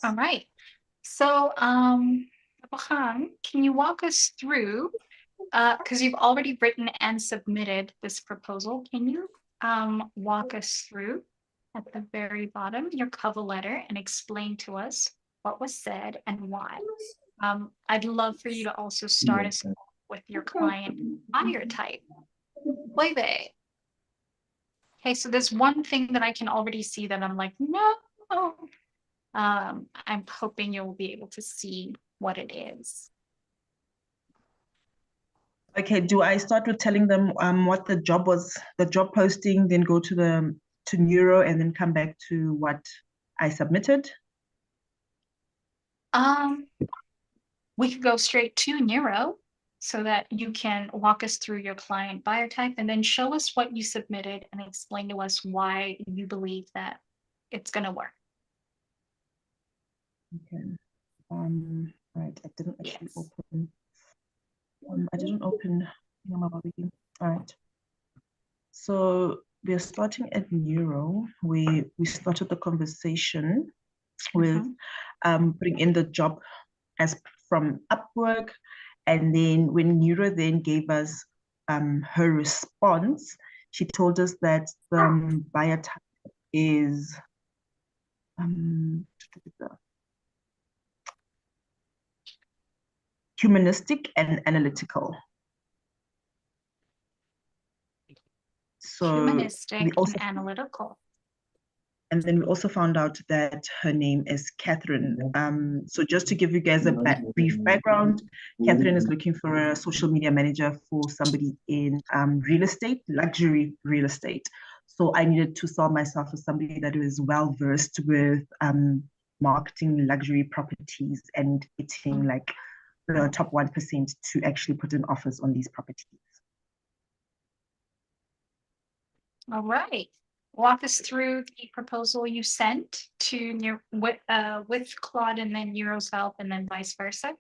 All right. So, Bakang, can you walk us through, because you've already written and submitted this proposal, can you walk us through at the very bottom your cover letter and explain to us what was said and why? I'd love for you to also start us off with your client buyer type. Wait. Okay, so there's one thing that I can already see that I'm like, no. I'm hoping you'll be able to see what it is. Okay, do I start with telling them what the job was, the job posting, then go to the to Neuro and then come back to what I submitted? Um, we could go straight to Neuro so that you can walk us through your client buyer type and then show us what you submitted and explain to us why you believe that it's going to work. Okay. Right, I didn't actually Yes. open. I didn't open my barbecue. All right. So we're starting at Neuro. We started the conversation with Mhm. putting in the job as from Upwork, and then when Neuro then gave us her response, she told us that the buyer type is um, humanistic and analytical. So we Humanistic also and analytical. and then we also found out that her name is Catherine. So just to give you guys a brief background, Catherine is looking for a social media manager for somebody in real estate, luxury real estate. So I needed to sell myself as somebody that is well versed with marketing luxury properties and getting like the top 1% to actually put in offers on these properties. All right. Walk us through the proposal you sent to with Claude and then Neuro's help and then vice versa.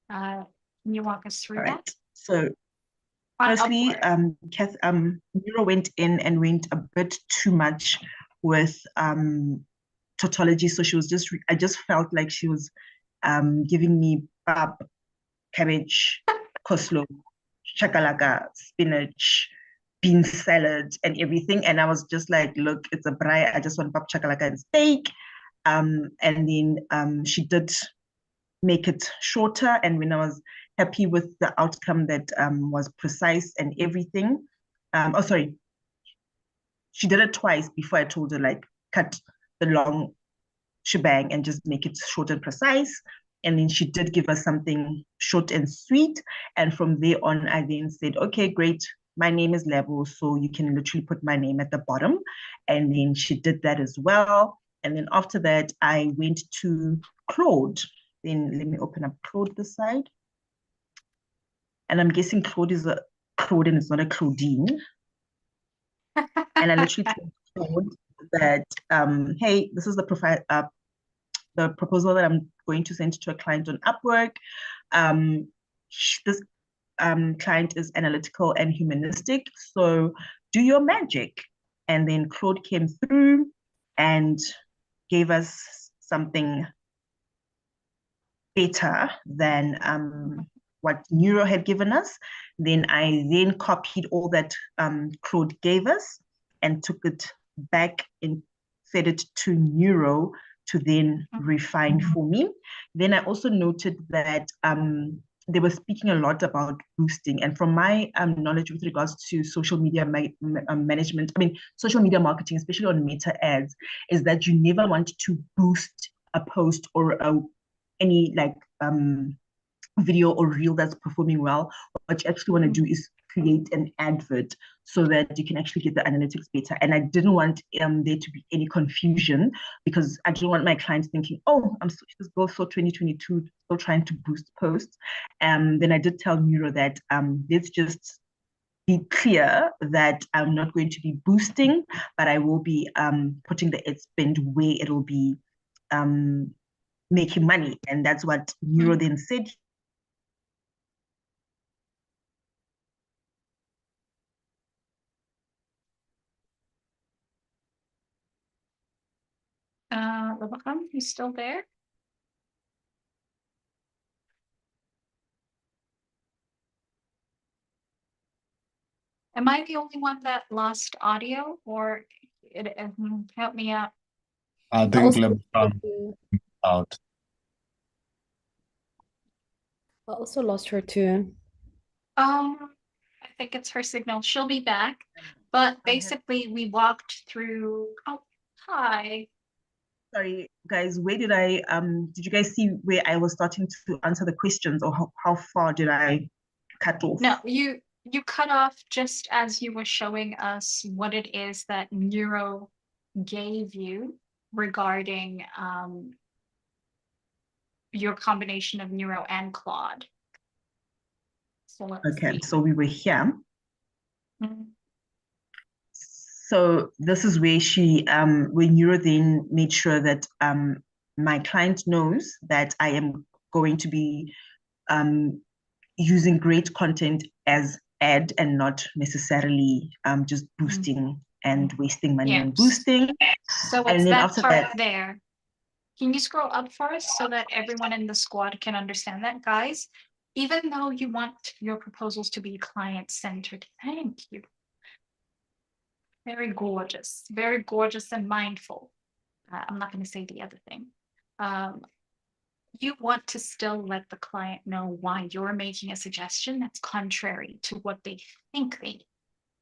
Can you walk us through All that right. So on firstly, Upwork? Neuro went in and went a bit too much with tautology. So she was I just felt like she was giving me bab, cabbage, coleslaw, chakalaka, spinach, bean salad, and everything. And I was just like, look, it's a braai. I just want bab, chakalaka, and steak. And then she did make it shorter. And when I was happy with the outcome that was precise and everything, oh, sorry, she did it twice before I told her, like, cut the long shebang and just make it short and precise. And then she did give us something short and sweet. And from there on, I then said, okay, great. My name is Lebo, so you can literally put my name at the bottom. And then she did that as well. And then after that, I went to Claude. Then let me open up Claude this side. And I'm guessing Claude is a Claude and it's not a Claudine. And I literally told Claude that, hey, this is the profile, the proposal that I'm going to send to a client on Upwork. This client is analytical and humanistic, so do your magic. And then Claude came through and gave us something better than what Neuro had given us. Then I then copied all that Claude gave us and took it back and fed it to Neuro to then refine for me. Then I also noted that they were speaking a lot about boosting. And from my knowledge with regards to social media management, I mean, social media marketing, especially on meta ads, is that you never want to boost a post or any like video or reel that's performing well. What you actually want to do is create an advert so that you can actually get the analytics better. And I didn't want there to be any confusion because I didn't want my clients thinking, oh, I'm so, this girl so 2022 still trying to boost posts. Then I did tell Neuro that let's just be clear that I'm not going to be boosting, but I will be putting the ad spend where it'll be making money. And that's what Neuro then said. Rebecca, you still there? Am I the only one that lost audio, or help me out? I I think also let lost me her come too. out. I also lost her too. I think it's her signal. She'll be back. But I have, basically, we walked through. Oh, hi. sorry, guys, where did you guys see where I was starting to answer the questions, or how far did I cut off? No, you cut off just as you were showing us what it is that Neuro gave you regarding your combination of Neuro and Claude. So let's Okay, see. so we were here. Mhm. So this is where where Neuro then made sure that my client knows that I am going to be using great content as ad and not necessarily just boosting and wasting money on Yes. boosting. So And it's then that after part that, there. Can you scroll up for us so that everyone in the squad can understand that, guys? Even though you want your proposals to be client-centered, thank you. Very gorgeous and mindful. I'm not going to say the other thing. Um, you want to still let the client know why you're making a suggestion that's contrary to what they think they need.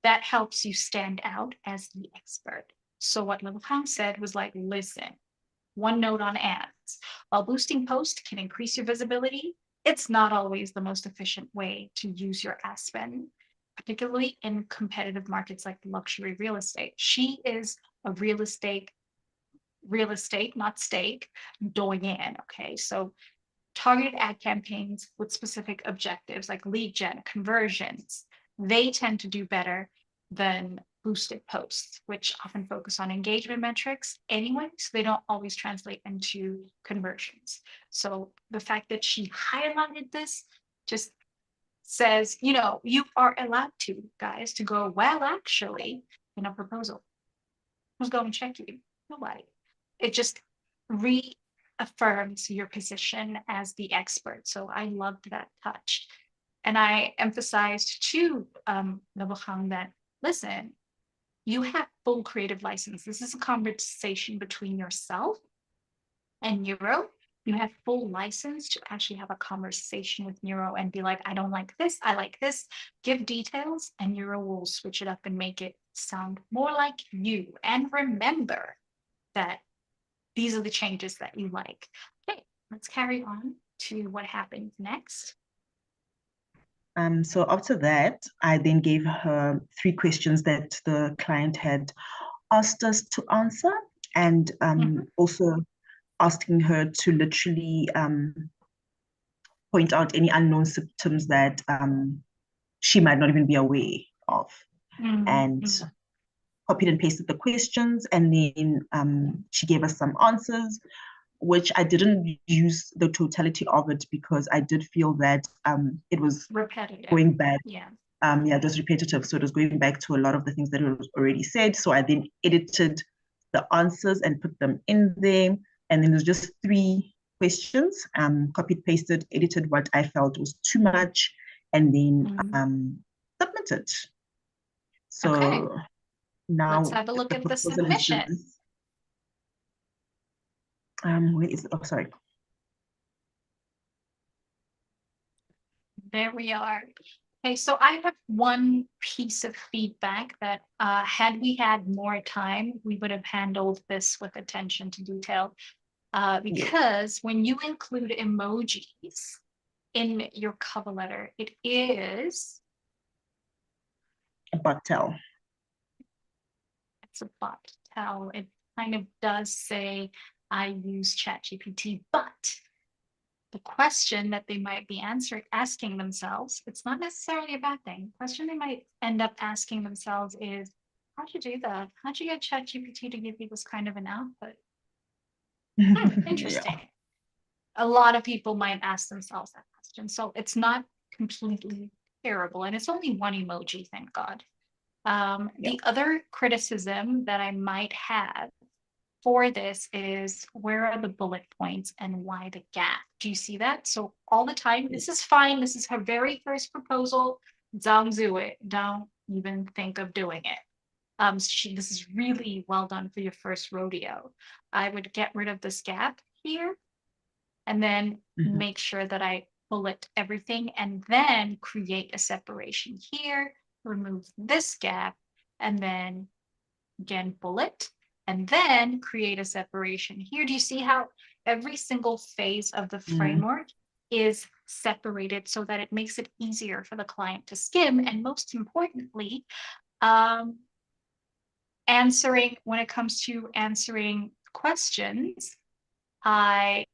That helps you stand out as the expert. So what Little House said was like, listen, one note on ads. While boosting posts can increase your visibility, it's not always the most efficient way to use your ad spend, particularly in competitive markets like luxury real estate. She is a real estate, not steak, going in. Okay. So targeted ad campaigns with specific objectives like lead gen, conversions, they tend to do better than boosted posts, which often focus on engagement metrics anyway, so they don't always translate into conversions. So the fact that she highlighted this just says, you are allowed to, guys, to go, well, actually, in a proposal. Who's going to check you? Nobody. It just reaffirms your position as the expert. So I loved that touch. And I emphasized to Nabuhan that, listen, you have full creative license. This is a conversation between yourself and Neuro. You have full license to actually have a conversation with Neuro and be like, I don't like this, I like this. Give details, and Neuro will switch it up and make it sound more like you. And remember that these are the changes that you like. Okay, let's carry on to what happens next. So after that, I then gave her 3 questions that the client had asked us to answer, and also asking her to literally point out any unknown symptoms that she might not even be aware of. And copied and pasted the questions, and then she gave us some answers, which I didn't use the totality of it because I did feel that it was repetitive, going back. Yeah. Just repetitive. So it was going back to a lot of the things that was already said. So I then edited the answers and put them in there. And then there's just 3 questions, copied, pasted, edited what I felt was too much, and then submitted. So okay. now let's have a look the at the proposal is submission. this. Where is it? Oh, sorry. There we are. Okay, so I have one piece of feedback that had we had more time, we would have handled this with attention to detail. Because when you include emojis in your cover letter, it is A bottle. It's a bot tell. It kind of does say I use ChatGPT, but the question that they might be asking themselves, it's not necessarily a bad thing. The question they might end up asking themselves is, how'd you do that? How'd you get ChatGPT to give you this kind of an output? Interesting. Yeah. A lot of people might ask themselves that question. So it's not completely terrible. And it's only one emoji, thank God. The other criticism that I might have for this is, where are the bullet points and why the gap? Do you see that? So all the time, this is fine. This is her very first proposal. Don't do it. Don't even think of doing it. This is really well done for your first rodeo. I would get rid of this gap here and then make sure that I bullet everything and then create a separation here, remove this gap, and then again bullet, and then create a separation here. Do you see how every single phase of the framework is separated so that it makes it easier for the client to skim? And most importantly, when it comes to answering questions, I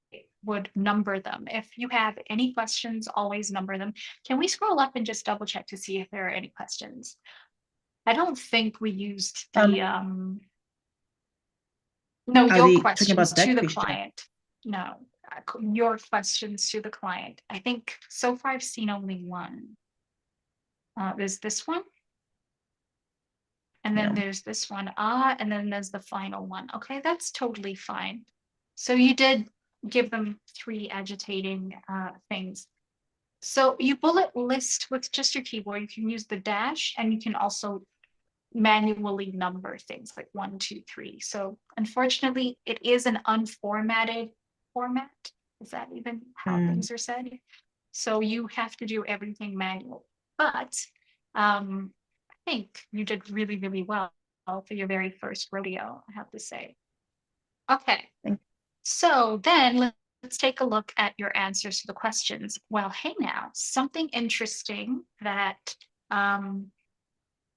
would number them. If you have any questions, always number them. Can we scroll up and just double check to see if there are any questions? I don't think we used the no, Are your we talking questions about that to the question? client. No, your questions to the client. I think so far I've seen only one. There's this one. And then there's this one. And then there's the final one. Okay, that's totally fine. So you did give them 3 agitating things. So you bullet list with just your keyboard. You can use the dash, and you can also manually number things like 1, 2, 3. So unfortunately, it is an unformatted format. Is that even how things are said? So you have to do everything manual. But I think you did really, really well for your very first rodeo, I have to say. Okay. So then let's take a look at your answers to the questions. Well, hey now, something interesting that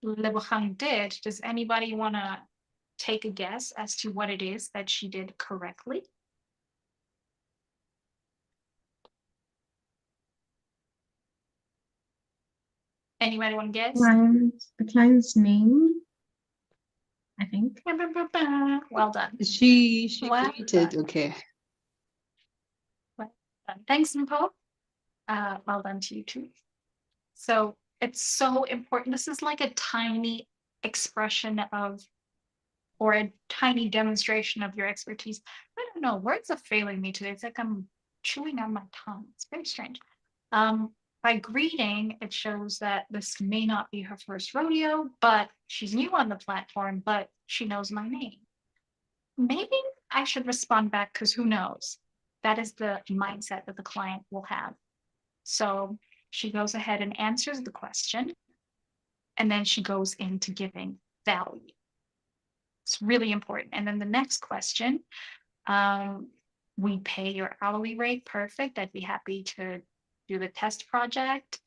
Lebuchang did. Does anybody want to take a guess as to what it is that she did correctly? Anybody want to guess? The client's name, I think. Well done. She Well created, done. okay. Well done. Thanks, Mpo. Well done to you too. So it's so important. This is like a tiny expression of, or a tiny demonstration of your expertise. I don't know, words are failing me today. It's like I'm chewing on my tongue. It's very strange. By greeting, it shows that this may not be her first rodeo, but she's new on the platform, but she knows my name. Maybe I should respond back, because who knows? That is the mindset that the client will have. So she goes ahead and answers the question, and then she goes into giving value. It's really important. And then the next question, we pay your hourly rate. Perfect. I'd be happy to do the test project.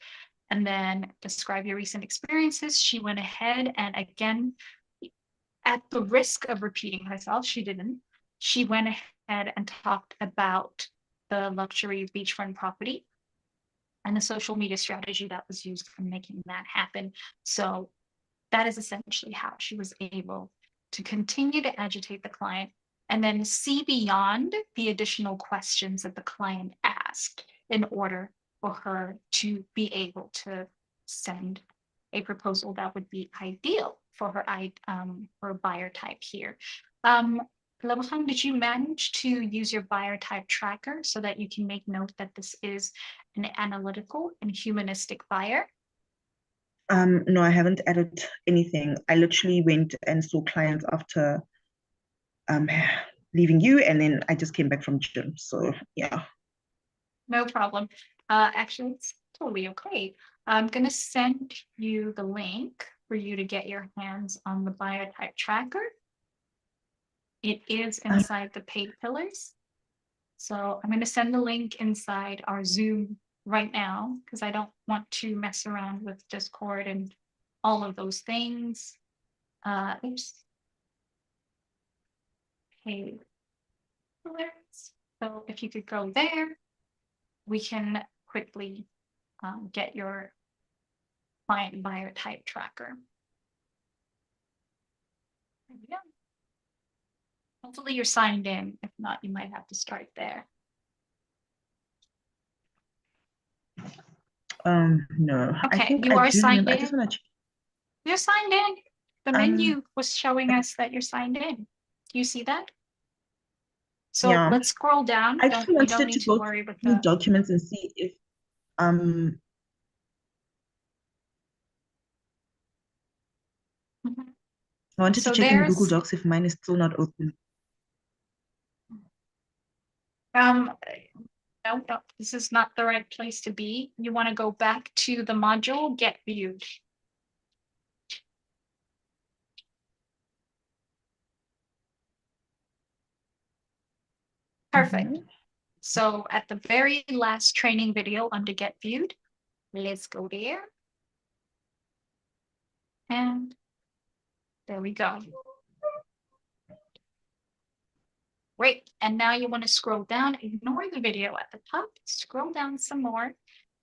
And then describe your recent experiences. She went ahead and again, at the risk of repeating herself, she didn't. She went ahead and talked about the luxury beachfront property and the social media strategy that was used for making that happen. So that is essentially how she was able to continue to agitate the client and then see beyond the additional questions that the client asked in order for her to be able to send a proposal that would be ideal for her buyer type here. Lebuchang, did you manage to use your buyer type tracker so that you can make note that this is an analytical and humanistic buyer? No, I haven't added anything. I literally went and saw clients after leaving you, and then I just came back from gym. So yeah. No problem. Actually, it's totally okay. I'm gonna send you the link for you to get your hands on the buyer type tracker. It is inside the paid pillars. So I'm going to send the link inside our Zoom right now, because I don't want to mess around with Discord and all of those things. Oops. Paid pillars. So if you could go there, we can quickly get your client buyer type tracker. There we go. Hopefully you're signed in. If not, you might have to start there. No. Okay, I think you I are do signed remember. I in. just want to. You're signed in. The menu was showing us that you're signed in. Do you see that? So Yeah. let's scroll down. I just You wanted don't to need to go worry with through the documents and see if I wanted So to check in Google there's Docs if mine is still not open. no, no, this is not the right place to be. You want to go back to the module, get viewed. Perfect. Mhm. So at the very last training video under get viewed, let's go there. And there we go. Great. And now you want to scroll down, ignore the video at the top, scroll down some more,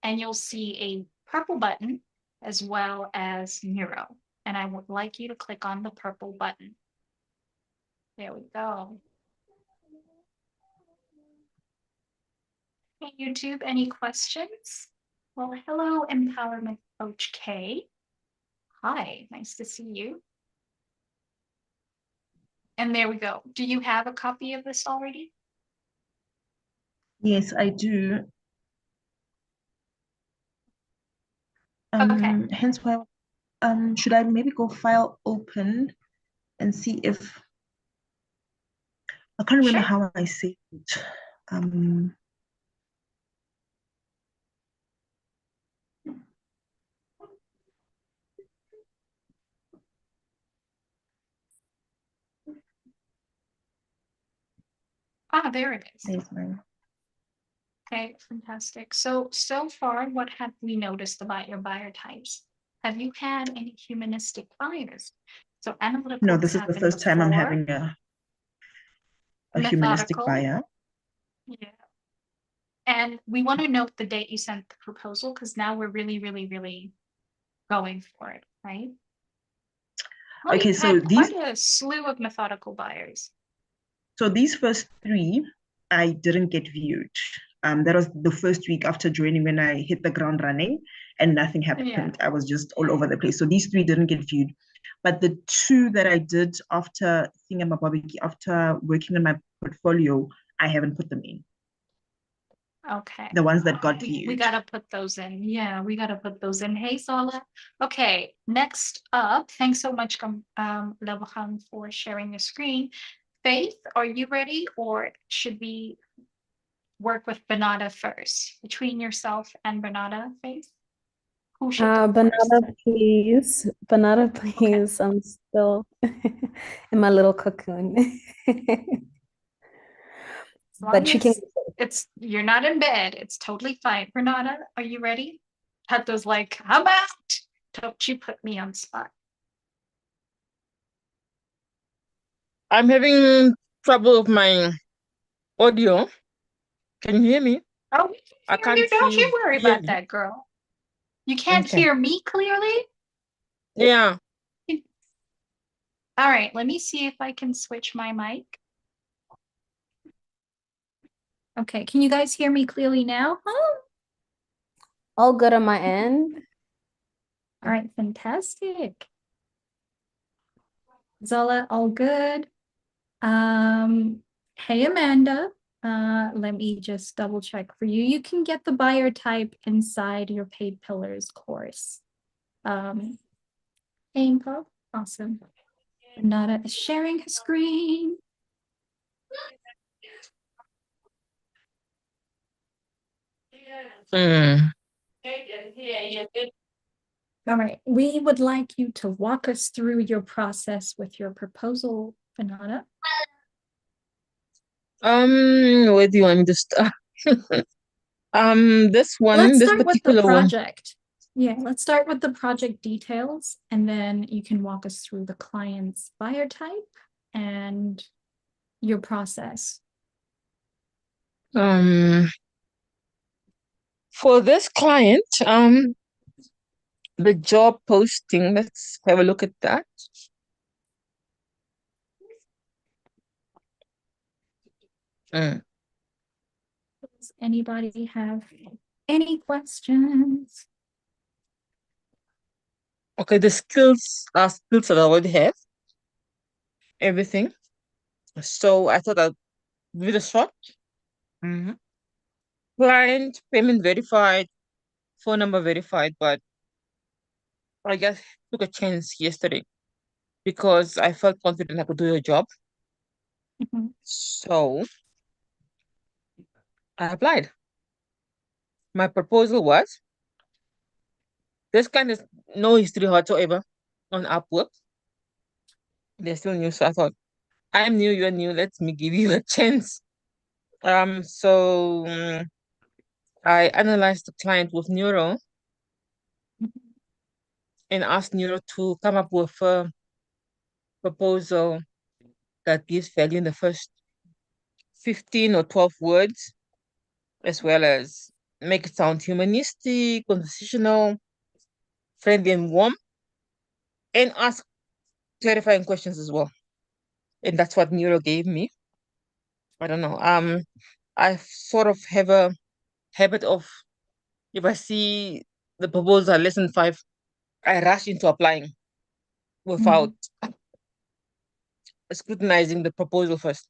and you'll see a purple button as well as Neuro. And I would like you to click on the purple button. There we go. Hey, YouTube, any questions? Well, hello, Empowerment Coach K. Hi, nice to see you. And there we go. Do you have a copy of this already? Yes, I do. Okay. Hence why should I maybe go file open and see if I can't remember Sure. how I saved it. Ah, there it is. There's mine. Okay, fantastic. So far, what have we noticed about your buyer types? Have you had any humanistic buyers? So analytical No, has this is the happened first time I'm before. having a humanistic Methodical. buyer. Yeah. And we want to note the date you sent the proposal because now we're really, really, really going for it, right? Oh, Okay, you've so had quite a slew of methodical buyers. these first three, I didn't get viewed. That was the first week after joining when I hit the ground running and nothing happened. Yeah. I was just all over the place. So these three didn't get viewed. But the two that I did after after working on my portfolio, I haven't put them in. Okay. The ones that got We viewed. gotta put those in. Yeah, we gotta put those in. Hey, Sola. Okay, next up, thanks so much, Lebahan, for sharing your screen. Faith, are you ready, or should we work with Bernarda first? Between yourself and Bernarda, Faith? Who should go first? Banana, please. Banana, please. I'm still in my little cocoon. As long But she can. as you're not in bed, it's totally fine. Bernarda, are you ready? Hato's like, how about? Don't you put me on spot. I'm having trouble with my audio. Can you hear me? Oh, we I can hear you. can't Don't see you worry about clearly. that, girl. You can't Okay. hear me clearly? Yeah. All right, let me see if I can switch my mic. Okay, can you guys hear me clearly now? Huh? All good on my end. All right, fantastic. Zola, all good. Hey, Amanda. Let me just double check for you. You can get the buyer type inside your paid pillars course. Hey, Impo, awesome. Nada is sharing her screen. Mm. All right, we would like you to walk us through your process with your proposal, Banana. Where do you want me to start? This Let's start with the particular one. project. Yeah, let's start with the project details, and then you can walk us through the client's buyer type and your process. For this client, the job posting, let's have a look at that. Mm. Does anybody have any questions? Okay, the skills are skills that I already have. Everything. So I thought I'd give it a shot. Client, payment verified, phone number verified, but I just took a chance yesterday. because I felt confident I could do your job. Mhm. So I applied. My proposal was there's kind of no history whatsoever on Upwork. They're still new, so I thought I'm new, you're new. Let me give you a chance. I analyzed the client with Neuro and asked Neuro to come up with a proposal that gives value in the first 15 or 12 words, as well as make it sound humanistic, conversational, friendly, and warm, and ask clarifying questions as well. And that's what Neuro gave me. I don't know. I sort of have a habit of if I see the proposal less than five, I rush into applying without Mhm. scrutinizing the proposal first.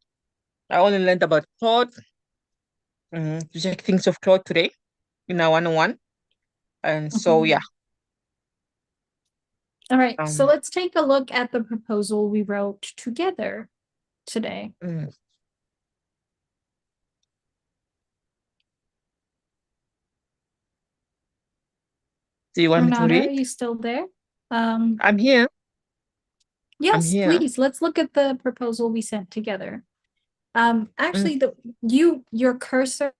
I only learned about Claude, to check things of Claude today in our 101. And so, Mhm. yeah. All right, so Um, let's take a look at the proposal we wrote together today. mm, do you want me to Renata, are read? you still there? Um, I'm here. I'm yes, here. please. Let's look at the proposal we sent together. Mm, Actually, your cursor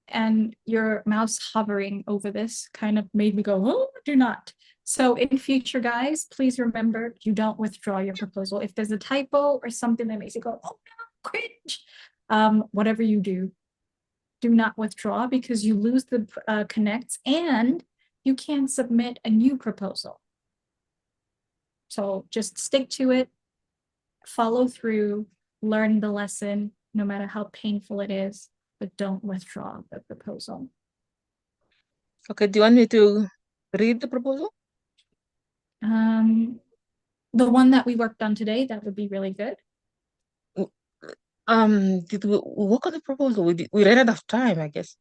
and your mouse hovering over this kind of made me go, oh, do not. So in future, guys, please remember you don't withdraw your proposal. If there's a typo or something that makes you go, oh no, cringe, whatever you do not withdraw because you lose the connects and you can submit a new proposal. So just stick to it, follow through, learn the lesson, no matter how painful it is, but don't withdraw the proposal. okay, do you want me to read the proposal? Um, the one that we worked on today, that would be really good. W- did we work on the proposal? We ran out of time, I guess.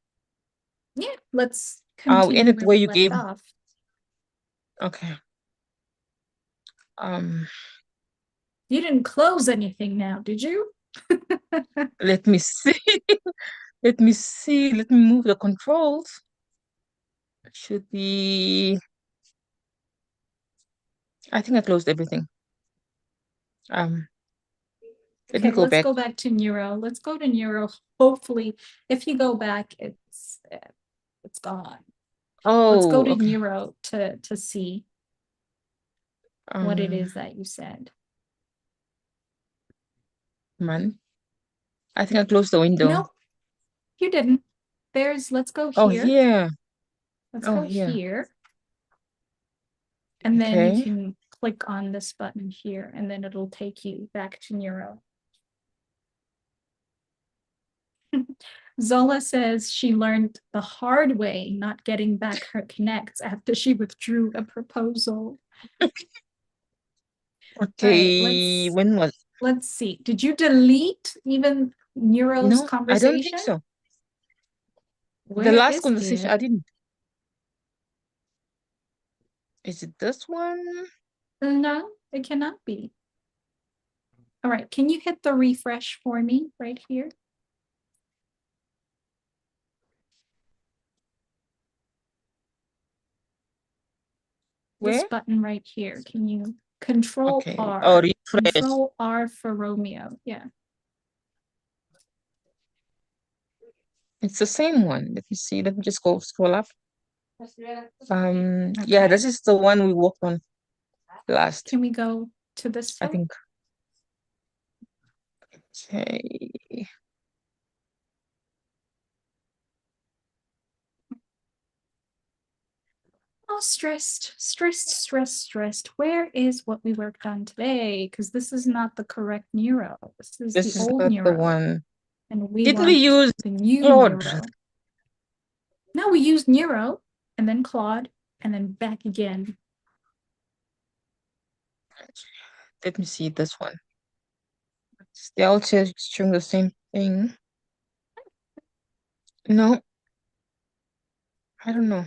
Yeah, let's We continue ended where where we you left gave. off. Okay. Um, You didn't close anything now, did you? let me see. Let me see. Let me move the controls. Should be. I think I closed everything. Um, let me Okay, go let's back. go back to Neuro. Let's go to Neuro. Hopefully, if you go back, it's gone. Let's go Oh, to okay. Neuro to see what it is that you said. Man, I think I closed the window. Nope, you didn't. Let's go Oh, here. here. Let's Oh, go here. here. And then you Okay. can click on this button here, and then it'll take you back to Neuro. Zola says she learned the hard way not getting back her connects after she withdrew a proposal. All right, Okay. When was? let's see. Did you delete even Neuro's No, I don't think conversation? so. The Where last is conversation, it? I didn't. Is it this one? No, it cannot be. All right, can you hit the refresh for me right here? This Where? button right here. Can you Control Okay. Oh, R? refresh. Control R for Romeo. Yeah. It's the same one. Let me see. Let me just go scroll up. Yeah, Okay. this is the one we worked on last, Can we go to this I one? think. Okay. Oh, stressed. Where is what we worked on today? Because this is not the correct Neuro. This is This the is old not the Neuro. one. And we Did we want use the new Claude? Neuro. No, we used Neuro and then Claude and then back again. Let me see this one. They're all showing the same thing. No, I don't know.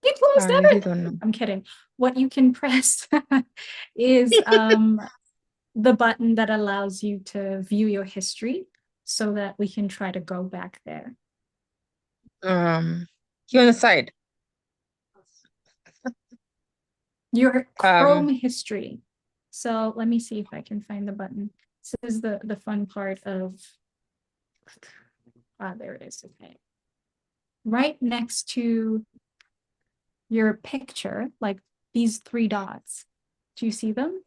You closed I really everything. don't know. I'm kidding. What you can press is the button that allows you to view your history so that we can try to go back there. Here on the side. Your Chrome history. So let me see if I can find the button. This is the fun part of, there it is, okay. Right next to your picture, like these 3 dots. Do you see them?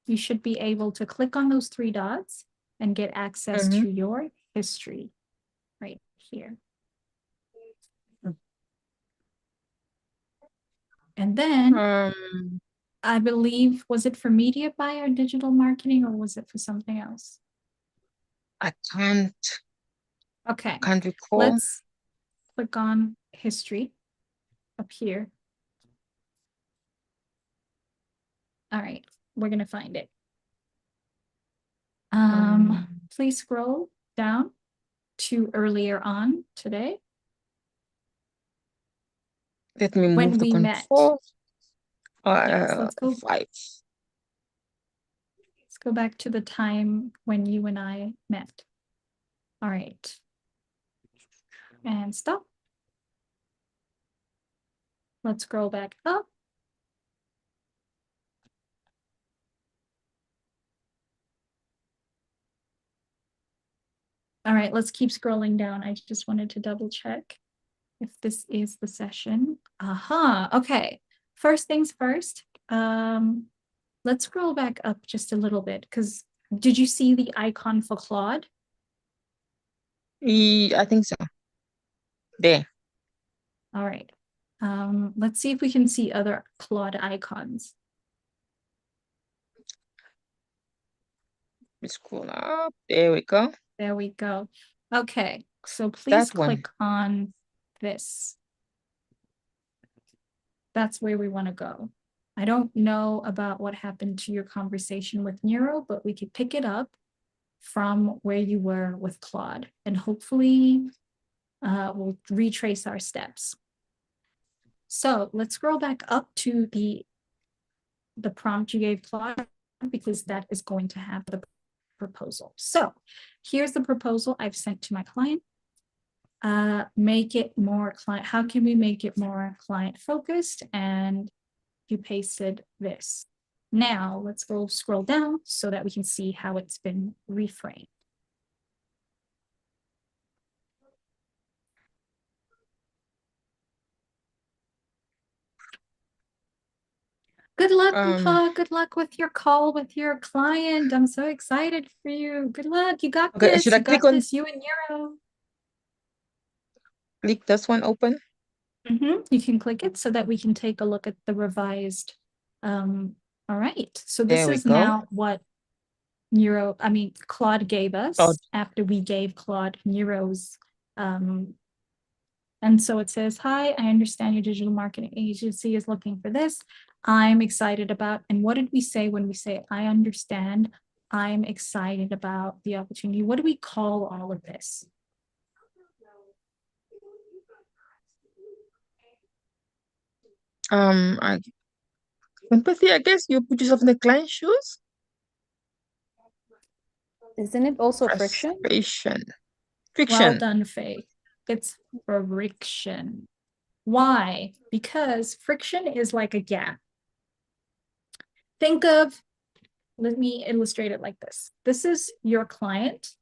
You should be able to click on those 3 dots and get access to your history right here. And then I believe, was it for media buyer or digital marketing, or was it for something else? I can't recall. Let's click on history up here. All right, we're gonna find it. Please scroll down to earlier on today. Let me when move the we met. control. Yes, let's go. 5. Let's go back to the time when you and I met. All right. And stop. Let's scroll back up. All right, let's keep scrolling down. I just wanted to double check if this is the session. Okay. First things first. Let's scroll back up just a little bit, because did you see the icon for Claude? I think so. There. All right. Let's see if we can see other Claude icons. Let's scroll up. There we go. There we go. Okay, so please That one. click on this. That's where we want to go. I don't know about what happened to your conversation with Nero, but we could pick it up from where you were with Claude, and hopefully we'll retrace our steps. So let's scroll back up to the prompt you gave Claude, because that is going to have the proposal. So here's the proposal I've sent to my client. Make it more client. How can we make it more client focused? And you pasted this. Now let's go scroll down so that we can see how it's been reframed. Good luck, Upa. Good luck with your call with your client. I'm so excited for you. Good luck. You got Okay, this. should I You click got on- this. You and Nero. Click this one open. You can click it so that we can take a look at the revised. All right. So this There we is go. now what Claude gave us Claude. after we gave Claude Nero's. And so it says, hi, I understand your digital marketing agency is looking for this. I'm excited about, and what did we say when we say, I understand, I'm excited about the opportunity? What do we call all of this? Empathy, I guess you put yourself in the client's shoes. Isn't it also friction? Frustration. Well Friction. done, Faith. It's friction. Why? Because friction is like a gap. Think of, let me illustrate it like this. This is your client.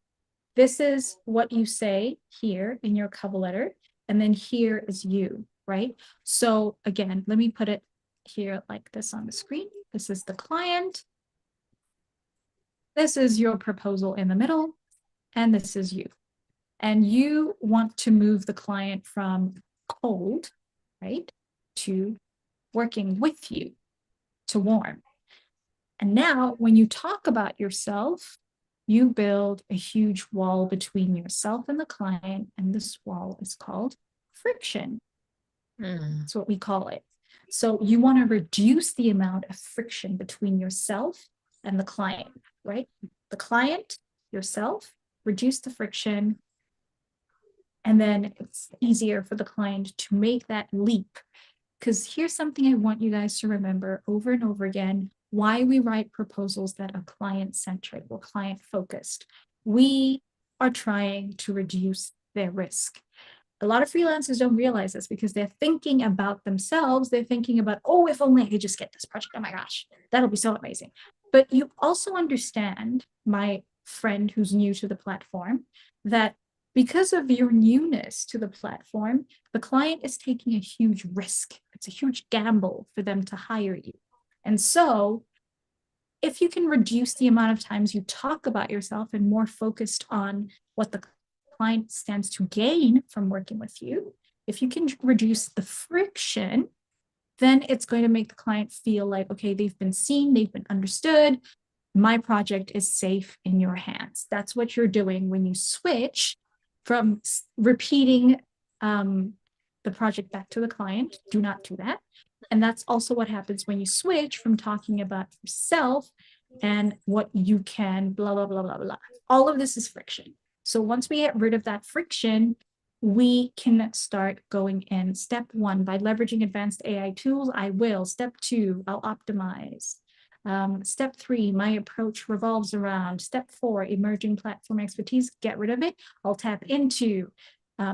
This is what you say here in your cover letter. And then here is you, right? So again, let me put it here like this on the screen. This is the client. This is your proposal in the middle. And this is you. And you want to move the client from cold, right, to working with you, to warm. And now when you talk about yourself, you build a huge wall between yourself and the client, and this wall is called friction. That's what we call it. So you want to reduce the amount of friction between yourself and the client, right? The client, yourself, reduce the friction, and then it's easier for the client to make that leap Because here's something I want you guys to remember over and over again, why we write proposals that are client-centric or client-focused. We are trying to reduce their risk. A lot of freelancers don't realize this because they're thinking about themselves. They're thinking about, oh, if only I could just get this project. Oh my gosh, that'll be so amazing. But you also understand, my friend who's new to the platform, that because of your newness to the platform, the client is taking a huge risk. It's a huge gamble for them to hire you. And so if you can reduce the amount of times you talk about yourself and more focused on what the client stands to gain from working with you, if you can reduce the friction, then it's going to make the client feel like, okay, they've been seen, they've been understood. My project is safe in your hands. That's what you're doing when you switch from repeating the project back to the client. Do not do that. And that's also what happens when you switch from talking about yourself and what you can, blah, blah, blah, blah, blah. All of this is friction. So once we get rid of that friction, we can start going in. Step 1, by leveraging advanced AI tools, I will. Step 2, I'll optimize. Step 3, my approach revolves around. Step 4, emerging platform expertise, get rid of it. I'll tap into.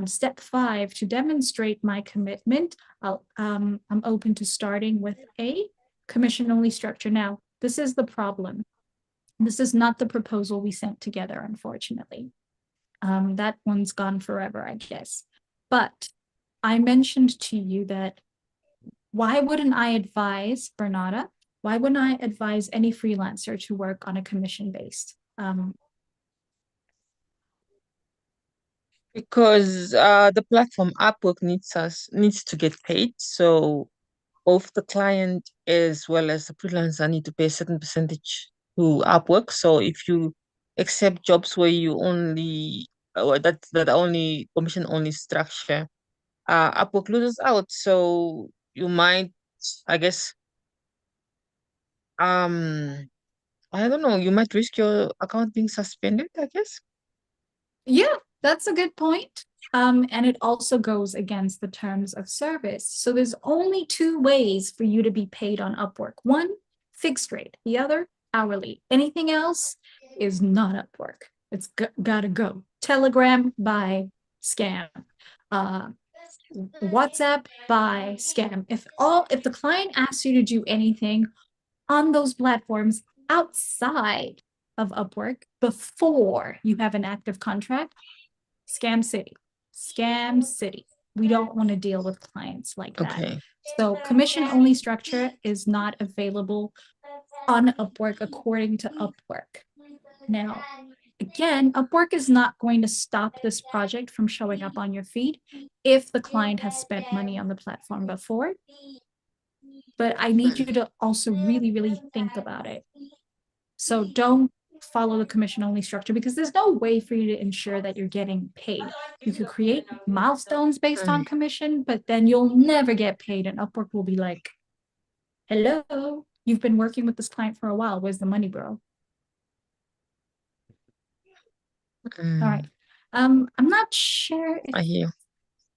Step 5, to demonstrate my commitment, I'm open to starting with a commission-only structure. Now, this is the problem. This is not the proposal we sent together, unfortunately. That one's gone forever, I guess. But I mentioned to you that why wouldn't I advise Bernarda? Why wouldn't I advise any freelancer to work on a commission-based? Because the platform Upwork needs to get paid. So both the client as well as the freelancer need to pay a certain percentage to Upwork. So if you accept jobs where you only that only commission only structure, Upwork loses out. So you might, I guess, I don't know, you might risk your account being suspended, I guess. Yeah, that's a good point. And it also goes against the terms of service. So there's only 2 ways for you to be paid on Upwork. One, fixed rate. The other, hourly. Anything else is not Upwork. It's gotta go. Telegram, by scam. WhatsApp, by scam. If the client asks you to do anything on those platforms outside of Upwork before you have an active contract, scam city. Scam city. We don't want to deal with clients like that. Okay. So commission only structure is not available on Upwork according to Upwork. Now, again, Upwork is not going to stop this project from showing up on your feed if the client has spent money on the platform before. But I need you to also really, really think about it. So don't follow the commission only structure because there's no way for you to ensure that you're getting paid. You could create milestones based on commission, but then you'll never get paid. And Upwork will be like, hello, you've been working with this client for a while. Where's the money, bro? All right. I'm not sure if I hear.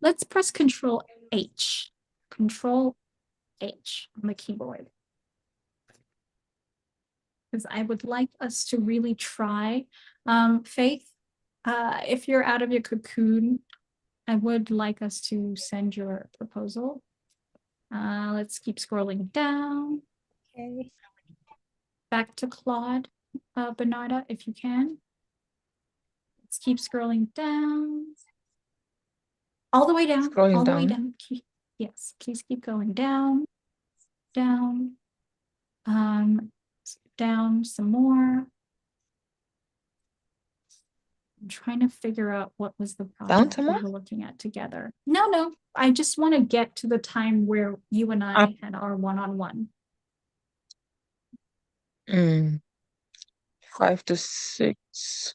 let's press Control H. Control H on the keyboard. Because I would like us to really try. Faith, if you're out of your cocoon, I would like us to send your proposal. Let's keep scrolling down. Okay. Back to Claude, Bernarda, if you can. Let's keep scrolling down. All the way down. Scrolling all the way down. down. Yes, please keep going down, down, down some more. I'm trying to figure out what was the project we more? were looking at together. No, I just want to get to the time where you and I had our one-on-one. 5 to 6.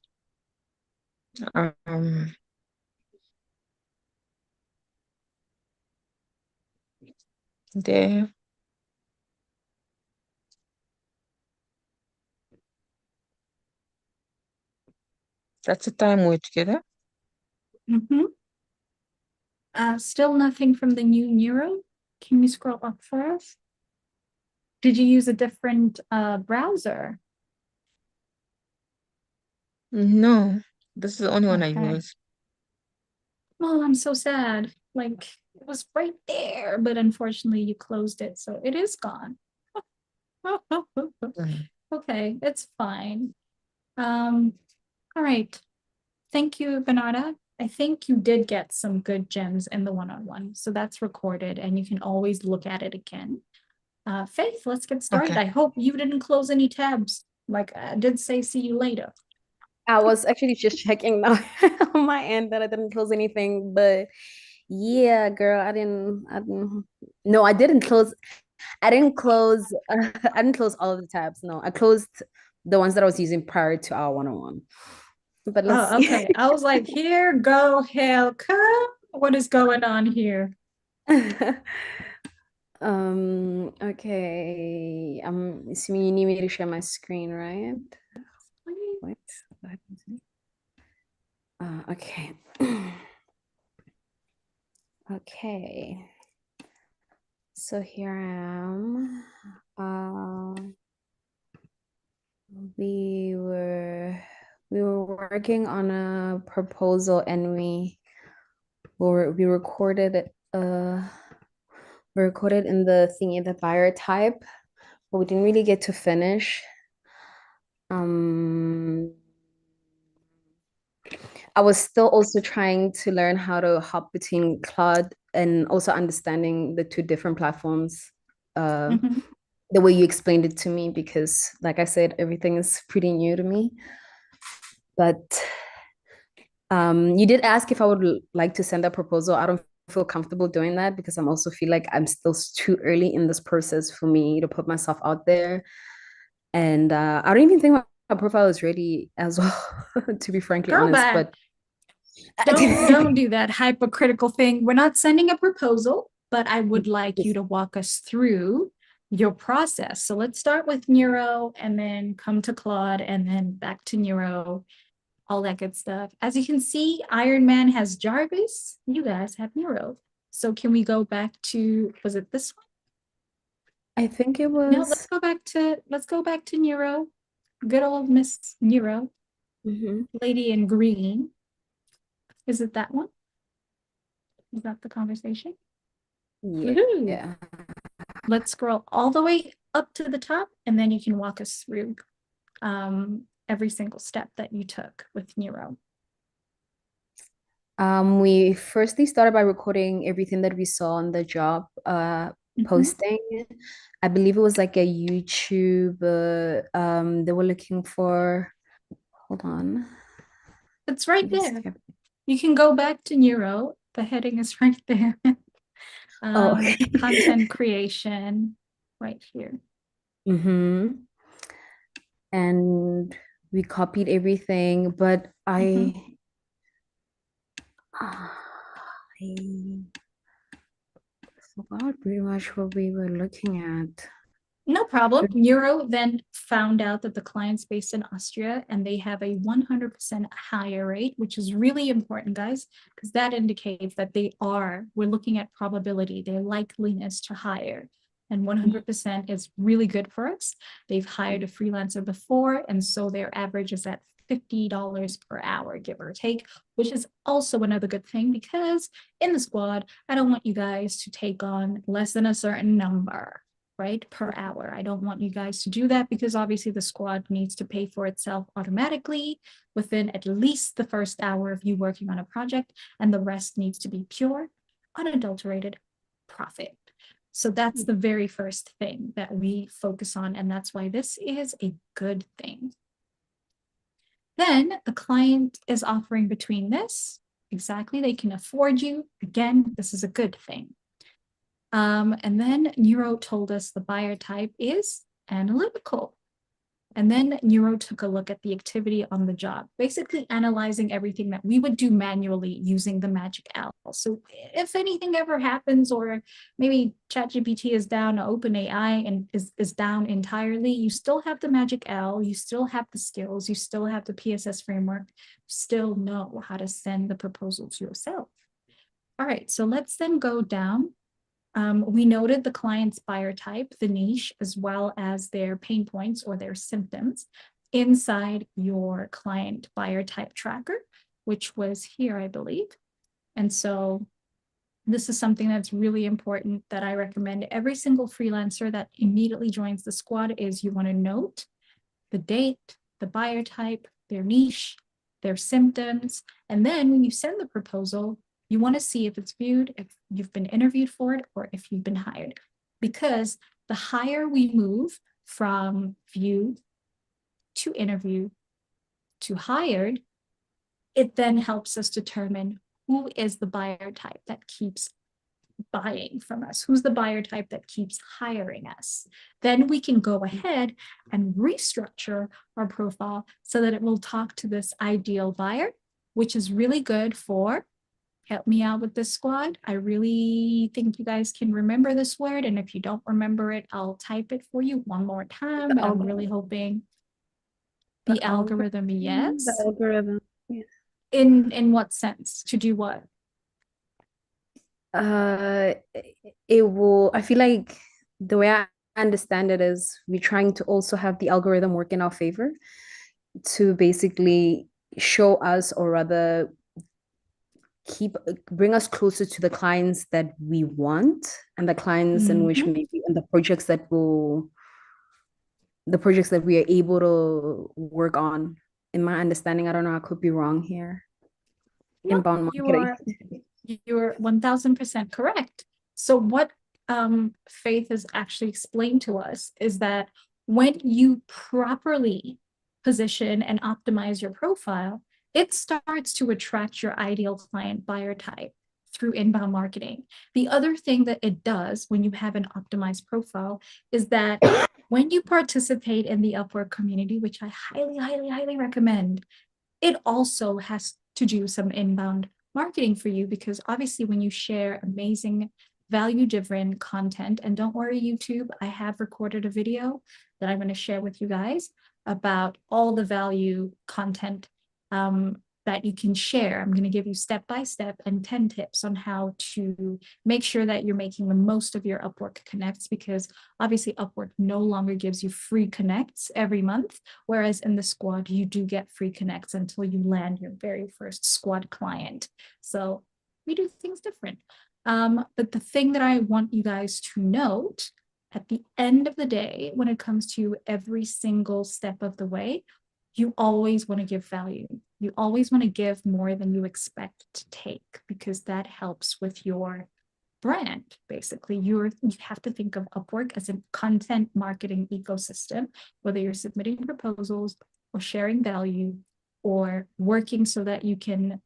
There. That's the time we're together. Still nothing from the new Neuro. Can you scroll up for us? Did you use a different browser? No, this is the only one I Okay. use. Oh, I'm so sad. Like it was right there, but unfortunately you closed it, so it is gone. Mm. Okay, it's fine. All right. Thank you, Bernarda. I think you did get some good gems in the one-on-one, so that's recorded and you can always look at it again. Faith, let's get started. Okay. I hope you didn't close any tabs. Like I did say, see you later. I was actually just checking now on my end that I didn't close anything, but yeah, girl, no, I didn't close. I didn't close. I didn't close all of the tabs. No, I closed the ones that I was using prior to our one-on-one. But let's Oh, see. okay. I was like, here go hell come. What is going on here? Okay. I'm assuming you need me to share my screen, right? What? What happened to me? Okay. Okay. So here I am. We were working on a proposal and we recorded in the thingy, the buyer type, but we didn't really get to finish. I was still also trying to learn how to hop between Claude and also understanding the two different platforms, Mhm. the way you explained it to me, because like I said, everything is pretty new to me. But you did ask if I would like to send a proposal. I don't feel comfortable doing that because I'm also feel like I'm still too early in this process for me to put myself out there. And I don't even think my profile is ready as well, to be frankly Girl honest. bad. But Don't do that hypocritical thing. We're not sending a proposal, but I would like you Yes. to walk us through your process. So let's start with Neuro and then come to Claude and then back to Neuro, all that good stuff. As you can see, Iron Man has Jarvis. You guys have Neuro. So can we go back to, was it this one? I think it No, was. let's go back to Neuro. Good old Miss Neuro, Mhm. lady in green. Is it that one? Is that the conversation? Woohoo. Yeah. Let's scroll all the way up to the top, and then you can walk us through every single step that you took with Neuro. We firstly started by recording everything that we saw on the job posting. I believe it was like a YouTube. They were looking for. Hold on. It's right Let me see. there. You can go back to Neuro. The heading is right there. Oh, okay. Content creation, right here. And we copied everything, but I forgot pretty much what we were looking at. No problem. Neuro then found out that the client's based in Austria and they have a 100% hire rate, which is really important, guys, because that indicates that we're looking at probability, their likeliness to hire. And 100% is really good for us. They've hired a freelancer before, and so their average is at $50 per hour, give or take, which is also another good thing because in the squad, I don't want you guys to take on less than a certain number, right, per hour. I don't want you guys to do that because obviously the squad needs to pay for itself automatically within at least the first hour of you working on a project, and the rest needs to be pure, unadulterated profit. So that's the very first thing that we focus on, and that's why this is a good thing. Then the client is offering between this, exactly, they can afford you. Again, this is a good thing. And then Neuro told us the buyer type is analytical. And then Neuro took a look at the activity on the job, basically analyzing everything that we would do manually using the magic owl. So if anything ever happens, or maybe ChatGPT is down, OpenAI and is down entirely, you still have the magic owl, you still have the skills, you still have the PSS framework, still know how to send the proposal to yourself. All right, so let's then go down We noted the client's buyer type, the niche, as well as their pain points or their symptoms inside your client buyer type tracker, which was here, I believe. And so this is something that's really important that I recommend every single freelancer that immediately joins the squad is you want to note the date, the buyer type, their niche, their symptoms. And then when you send the proposal, you want to see if it's viewed, if you've been interviewed for it, or if you've been hired. Because the higher we move from viewed to interview to hired, it then helps us determine who is the buyer type that keeps buying from us, who's the buyer type that keeps hiring us. Then we can go ahead and restructure our profile so that it will talk to this ideal buyer, which is really good for, help me out with this squad. I really think you guys can remember this word. And if you don't remember it, I'll type it for you one more time. The I'm really hoping the algorithm, yes. The algorithm. Yes. In what sense? To do what? It will, I feel like the way I understand it is we're trying to also have the algorithm work in our favor to basically show us, or rather bring us closer to the clients that we want, and the clients in which maybe, and the projects that we are able to work on. In my understanding, I don't know, I could be wrong here. No, Inbound marketing. You're 1000% correct. So what Faith has actually explained to us is that when you properly position and optimize your profile, it starts to attract your ideal client buyer type through inbound marketing. The other thing that it does when you have an optimized profile is that when you participate in the Upwork community, which I highly, highly, highly recommend, it also has to do some inbound marketing for you, because obviously when you share amazing value-driven content, and don't worry, YouTube, I have recorded a video that I'm going to share with you guys about all the value content that you can share. I'm going to give you step-by-step and 10 tips on how to make sure that you're making the most of your Upwork connects, because obviously Upwork no longer gives you free connects every month, whereas in the squad, you do get free connects until you land your very first squad client. So we do things different. But the thing that I want you guys to note at the end of the day, when it comes to every single step of the way, you always want to give value. You always want to give more than you expect to take, because that helps with your brand. Basically, you have to think of Upwork as a content marketing ecosystem, whether you're submitting proposals or sharing value or working so that you can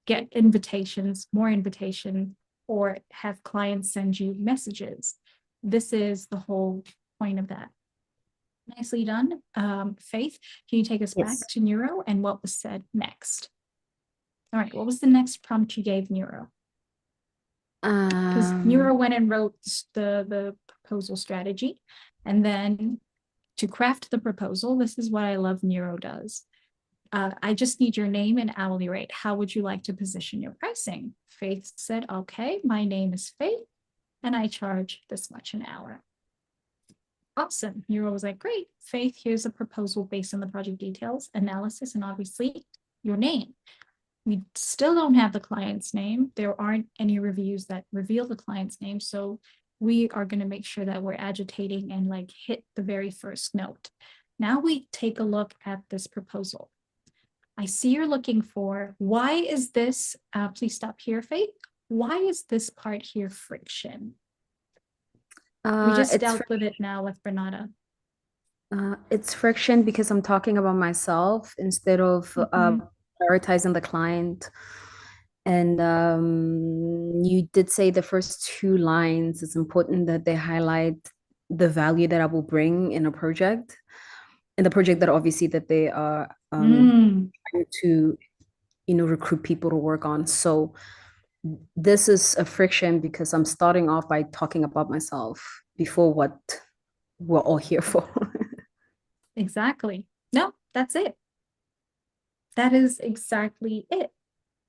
get invitations, more invitation, or have clients send you messages. This is the whole point of that. Nicely done. Faith, can you take us back to Neuro and what was said next? All right, what was the next prompt you gave Neuro? Because Neuro went and wrote the proposal strategy, and then to craft the proposal, this is what I love Neuro does. I just need your name and hourly rate. How would you like to position your pricing? Faith said, okay, my name is Faith, and I charge this much an hour. Awesome. Neuro was like, great, Faith, here's a proposal based on the project details, analysis, and obviously your name. We still don't have the client's name. There aren't any reviews that reveal the client's name. So we are going to make sure that we're agitating and like hit the very first note. Now we take a look at this proposal. I see you're looking for, why is this, please stop here, Faith. Why is this part here friction? We just dealt with it now with Bernarda. It's friction because I'm talking about myself instead of prioritizing the client. And you did say the first 2 lines, it's important that they highlight the value that I will bring in a project, in the project that obviously that they are trying to, recruit people to work on. So this is a friction because I'm starting off by talking about myself before what we're all here for. Exactly. No, that's it. That is exactly it.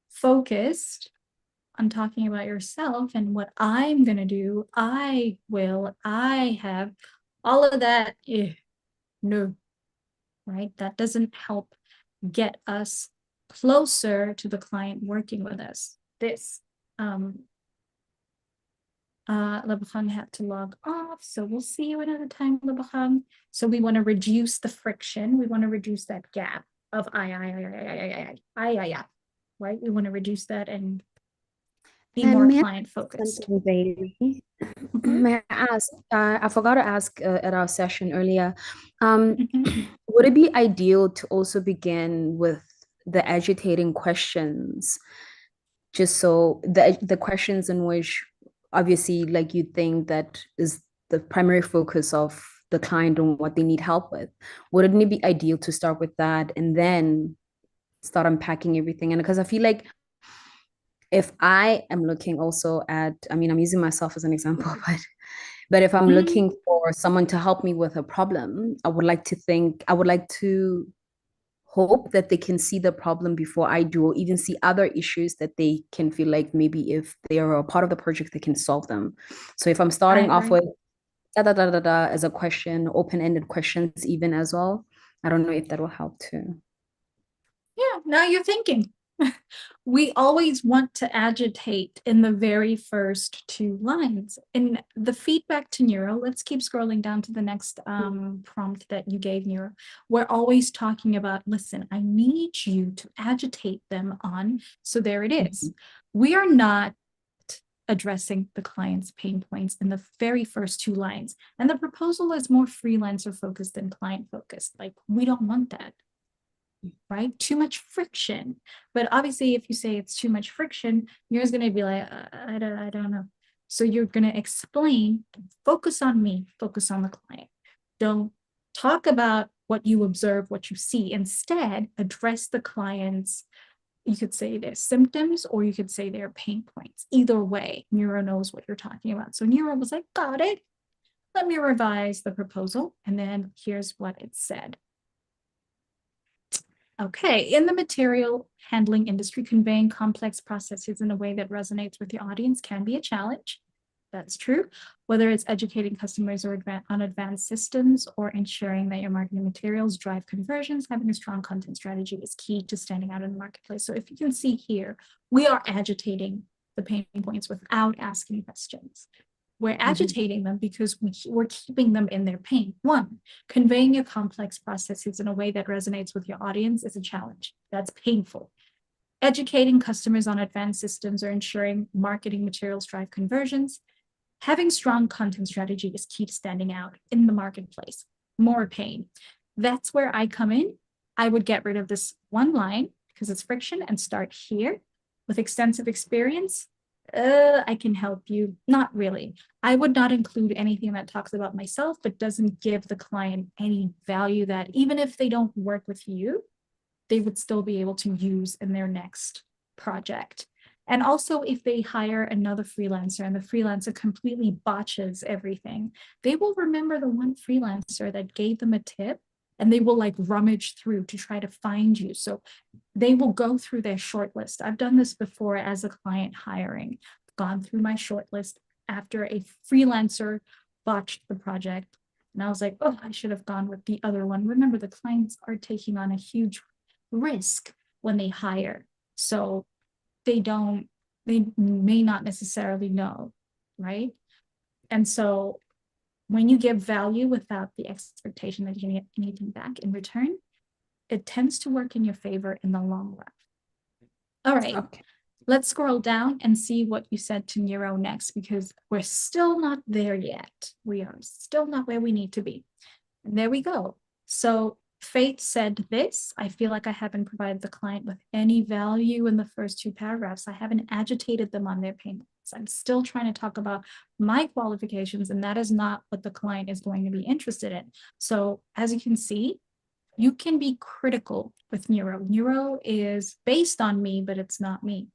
Focused on talking about yourself and what I'm gonna do, I will, I have, all of that, no, right? That doesn't help get us closer to the client working with us. This, Labahang had to log off, so we'll see you another time, Labahang. So we want to reduce the friction. We want to reduce that gap of right? We want to reduce that and be more may I client focused. something, Bailey? Mhm. May I ask? I forgot to ask at our session earlier. Mhm. Would it be ideal to also begin with the agitating questions, just so the questions in which obviously like you think that is the primary focus of the client and what they need help with? Wouldn't it be ideal to start with that and then start unpacking everything? And because I feel like if I am looking also at, I mean, I'm using myself as an example, but if I'm looking for someone to help me with a problem, I would like to hope that they can see the problem before I do, or even see other issues that they can feel like maybe if they are a part of the project, they can solve them. So if I'm starting off with da da da da da as a question, open-ended questions even as well, I don't know if that will help too. Yeah, now you're thinking. We always want to agitate in the very first two lines. In the feedback to Neuro, let's keep scrolling down to the next prompt that you gave Neuro. We're always talking about, listen, I need you to agitate them on. So there it is. We are not addressing the client's pain points in the very first two lines. And the proposal is more freelancer focused than client focused. Like, we don't want that. Right? Too much friction. But obviously, if you say it's too much friction, you're going to be like, I don't know. So you're going to explain, focus on me, focus on the client. Don't talk about what you observe, what you see. Instead, address the client's, you could say their symptoms, or you could say their pain points. Either way, Neuro knows what you're talking about. So Neuro was like, got it. Let me revise the proposal. And then here's what it said. Okay, in the material handling industry, conveying complex processes in a way that resonates with your audience can be a challenge. That's true. Whether it's educating customers or on advanced systems or ensuring that your marketing materials drive conversions, having a strong content strategy is key to standing out in the marketplace. So if you can see here, we are agitating the pain points without asking questions. We're agitating them because we're keeping them in their pain. One, conveying your complex processes in a way that resonates with your audience is a challenge. That's painful. Educating customers on advanced systems or ensuring marketing materials drive conversions. Having strong content strategy is key to standing out in the marketplace. More pain. That's where I come in. I would get rid of this one line because it's friction and start here. With extensive experience, I can help you. Not really. I would not include anything that talks about myself, but doesn't give the client any value that even if they don't work with you, they would still be able to use in their next project. And also, if they hire another freelancer and the freelancer completely botches everything, they will remember the one freelancer that gave them a tip, and they will like rummage through to try to find you. So they will go through their shortlist. I've done this before as a client hiring, gone through my shortlist after a freelancer botched the project. And I was like, oh, I should have gone with the other one. Remember, the clients are taking on a huge risk when they hire. So they may not necessarily know, right? And so when you give value without the expectation that you get anything back in return, it tends to work in your favor in the long run. All right, Okay. let's scroll down and see what you said to Neuro next, because we're still not there yet. We are still not where we need to be. And there we go. So Faith said this: I feel like I haven't provided the client with any value in the first two paragraphs. I haven't agitated them on their pain points. I'm still trying to talk about my qualifications, and that is not what the client is going to be interested in. So as you can see, you can be critical with Neuro. Neuro is based on me, but it's not me.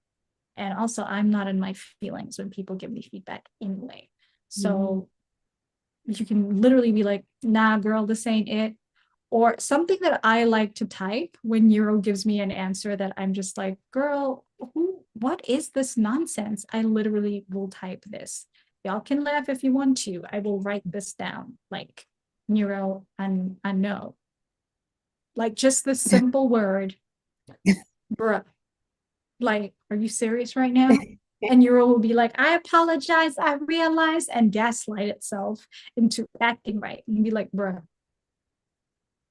And also, I'm not in my feelings when people give me feedback anyway. So you can literally be like, nah, girl, this ain't it. Or something that I like to type when Neuro gives me an answer that I'm just like, girl, what is this nonsense? I literally will type this. Y'all can laugh if you want to. I will write this down, like neuro and no. Like just the simple word, bruh. Like, are you serious right now? And neuro will be like, I apologize, I realize, and gaslight itself into acting right. And be like, bruh,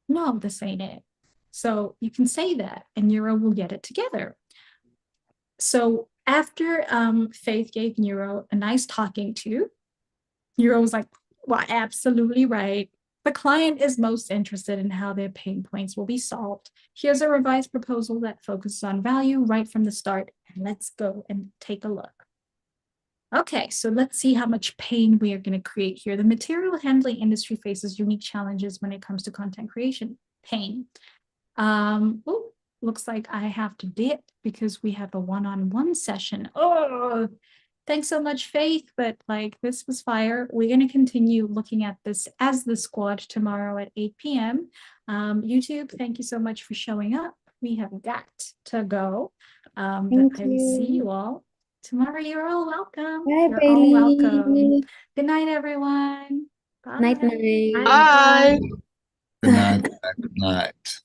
no, this ain't it. So you can say that, and neuro will get it together. So after Faith gave Neuro a nice talking to, Neuro was like, well, absolutely right. The client is most interested in how their pain points will be solved. Here's a revised proposal that focuses on value right from the start. And let's go and take a look. Okay, so let's see how much pain we are going to create here. The material handling industry faces unique challenges when it comes to content creation. Pain. Oh, looks like I have to dip because we have a one-on-one session. Oh, thanks so much, Faith. But like, this was fire. We're going to continue looking at this as the squad tomorrow at 8 p.m. YouTube, thank you so much for showing up. We have got to go. But I will see you all tomorrow. You're all welcome. Bye, You're all welcome. Bailey. Good night, everyone. Bye. Night, night. Bye. Good night. Good night. Good night.